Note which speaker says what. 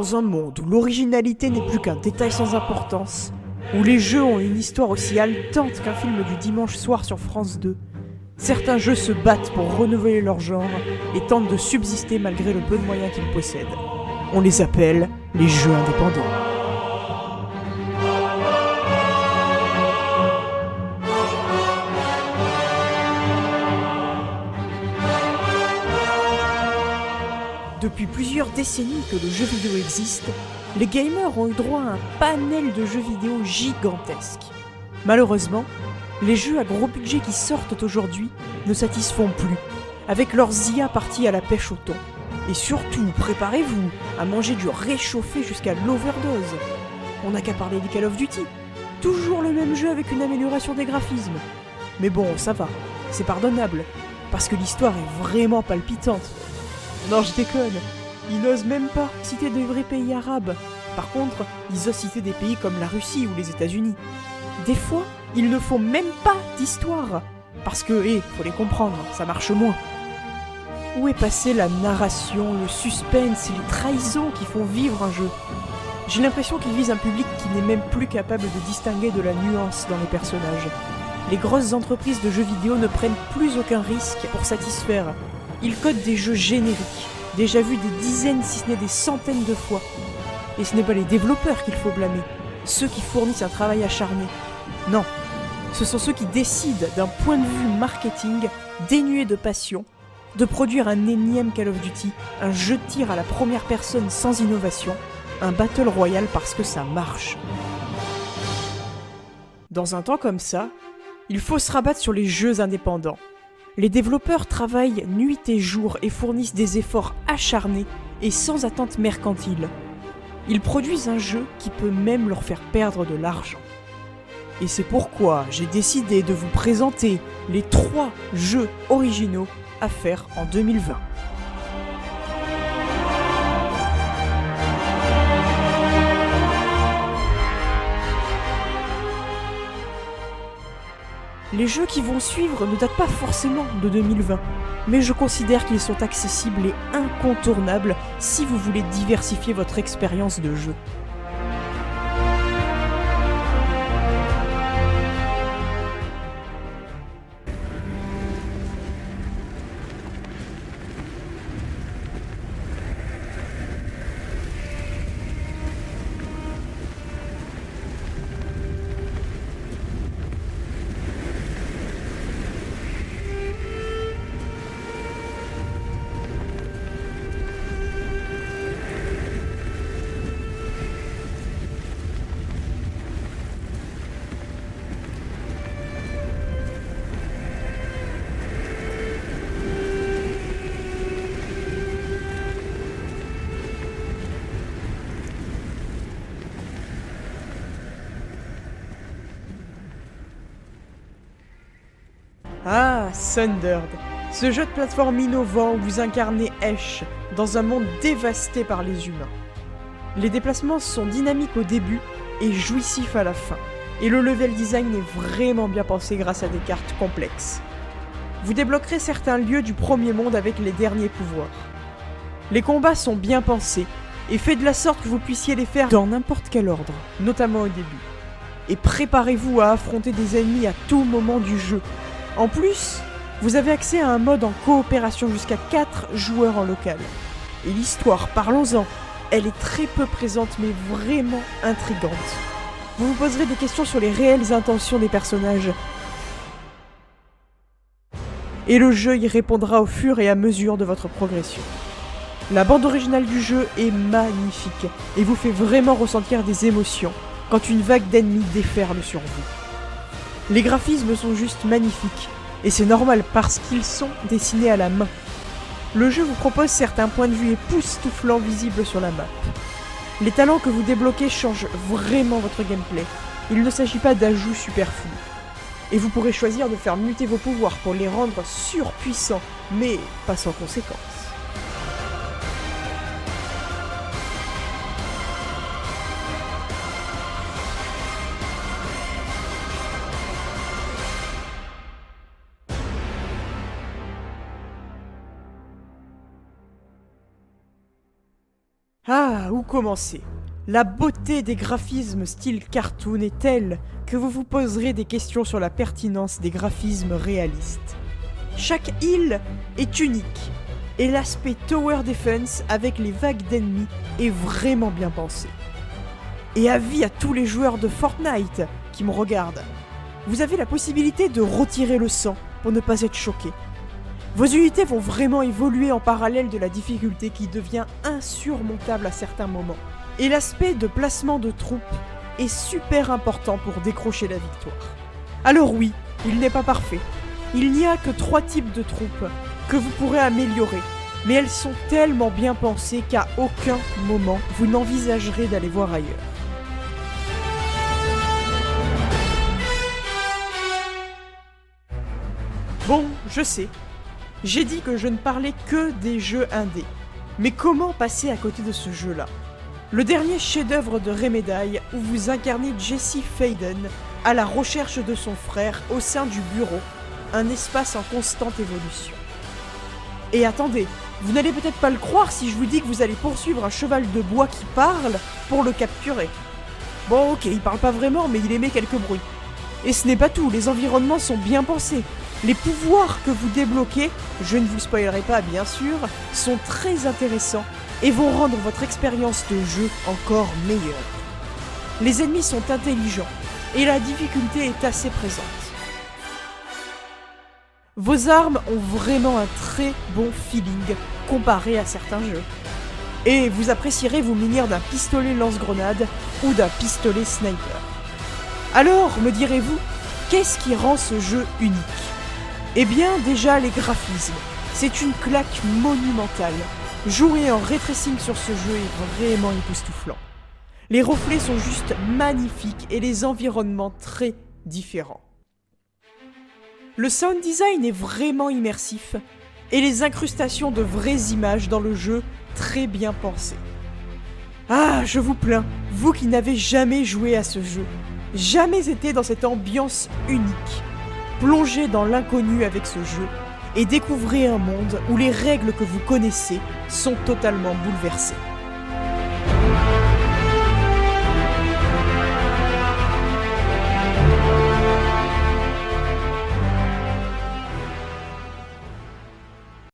Speaker 1: Dans un monde où l'originalité n'est plus qu'un détail sans importance, où les jeux ont une histoire aussi haletante qu'un film du dimanche soir sur France 2, certains jeux se battent pour renouveler leur genre et tentent de subsister malgré le peu de moyens qu'ils possèdent. On les appelle les jeux indépendants. Depuis plusieurs décennies que le jeu vidéo existe, les gamers ont eu droit à un panel de jeux vidéo gigantesque. Malheureusement, les jeux à gros budget qui sortent aujourd'hui ne satisfont plus, avec leurs IA partis à la pêche au thon. Et surtout, préparez-vous à manger du réchauffé jusqu'à l'overdose. On n'a qu'à parler du Call of Duty. Toujours le même jeu avec une amélioration des graphismes. Mais bon, ça va, c'est pardonnable, parce que l'histoire est vraiment palpitante. Non, je déconne. Ils n'osent même pas citer des vrais pays arabes. Par contre, ils osent citer des pays comme la Russie ou les États-Unis. Des fois, ils ne font même pas d'histoire. Parce que, faut les comprendre, ça marche moins. Où est passée la narration, le suspense et les trahisons qui font vivre un jeu ? J'ai l'impression qu'ils visent un public qui n'est même plus capable de distinguer de la nuance dans les personnages. Les grosses entreprises de jeux vidéo ne prennent plus aucun risque pour satisfaire. Ils codent des jeux génériques, déjà vus des dizaines si ce n'est des centaines de fois. Et ce n'est pas les développeurs qu'il faut blâmer, ceux qui fournissent un travail acharné. Non, ce sont ceux qui décident d'un point de vue marketing dénué de passion, de produire un énième Call of Duty, un jeu de tir à la première personne sans innovation, un Battle Royale parce que ça marche. Dans un temps comme ça, il faut se rabattre sur les jeux indépendants. Les développeurs travaillent nuit et jour et fournissent des efforts acharnés et sans attente mercantile. Ils produisent un jeu qui peut même leur faire perdre de l'argent. Et c'est pourquoi j'ai décidé de vous présenter les 3 jeux originaux à faire en 2020. Les jeux qui vont suivre ne datent pas forcément de 2020, mais je considère qu'ils sont accessibles et incontournables si vous voulez diversifier votre expérience de jeu. Ah, Sundered, ce jeu de plateforme innovant où vous incarnez Ash dans un monde dévasté par les humains. Les déplacements sont dynamiques au début et jouissifs à la fin, et le level design est vraiment bien pensé grâce à des cartes complexes. Vous débloquerez certains lieux du premier monde avec les derniers pouvoirs. Les combats sont bien pensés, et faits de la sorte que vous puissiez les faire dans n'importe quel ordre, notamment au début. Et préparez-vous à affronter des ennemis à tout moment du jeu. En plus, vous avez accès à un mode en coopération jusqu'à 4 joueurs en local. Et l'histoire, parlons-en, elle est très peu présente mais vraiment intrigante. Vous vous poserez des questions sur les réelles intentions des personnages. Et le jeu y répondra au fur et à mesure de votre progression. La bande originale du jeu est magnifique et vous fait vraiment ressentir des émotions quand une vague d'ennemis déferle sur vous. Les graphismes sont juste magnifiques, et c'est normal parce qu'ils sont dessinés à la main. Le jeu vous propose certains points de vue époustouflants visibles sur la map. Les talents que vous débloquez changent vraiment votre gameplay. Il ne s'agit pas d'ajouts superflus. Et vous pourrez choisir de faire muter vos pouvoirs pour les rendre surpuissants, mais pas sans conséquence. Ah, où commencer? La beauté des graphismes style cartoon est telle que vous vous poserez des questions sur la pertinence des graphismes réalistes. Chaque île est unique, et l'aspect Tower Defense avec les vagues d'ennemis est vraiment bien pensé. Et avis à tous les joueurs de Fortnite qui me regardent, vous avez la possibilité de retirer le sang pour ne pas être choqué. Vos unités vont vraiment évoluer en parallèle de la difficulté qui devient insurmontable à certains moments. Et l'aspect de placement de troupes est super important pour décrocher la victoire. Alors oui, il n'est pas parfait. Il n'y a que 3 types de troupes que vous pourrez améliorer, mais elles sont tellement bien pensées qu'à aucun moment vous n'envisagerez d'aller voir ailleurs. Bon, je sais. J'ai dit que je ne parlais que des jeux indés. Mais comment passer à côté de ce jeu-là? Le dernier chef-d'œuvre de Remedy où vous incarnez Jesse Faden à la recherche de son frère au sein du bureau, un espace en constante évolution. Et attendez, vous n'allez peut-être pas le croire si je vous dis que vous allez poursuivre un cheval de bois qui parle pour le capturer. Bon ok, il parle pas vraiment mais il émet quelques bruits. Et ce n'est pas tout, les environnements sont bien pensés. Les pouvoirs que vous débloquez, je ne vous spoilerai pas bien sûr, sont très intéressants et vont rendre votre expérience de jeu encore meilleure. Les ennemis sont intelligents et la difficulté est assez présente. Vos armes ont vraiment un très bon feeling comparé à certains jeux. Et vous apprécierez vous munir d'un pistolet lance-grenade ou d'un pistolet sniper. Alors, me direz-vous, qu'est-ce qui rend ce jeu unique ? Eh bien, déjà les graphismes. C'est une claque monumentale. Jouer en ray tracing sur ce jeu est vraiment époustouflant. Les reflets sont juste magnifiques et les environnements très différents. Le sound design est vraiment immersif et les incrustations de vraies images dans le jeu très bien pensées. Ah, je vous plains, vous qui n'avez jamais joué à ce jeu, jamais été dans cette ambiance unique. Plongez dans l'inconnu avec ce jeu et découvrez un monde où les règles que vous connaissez sont totalement bouleversées.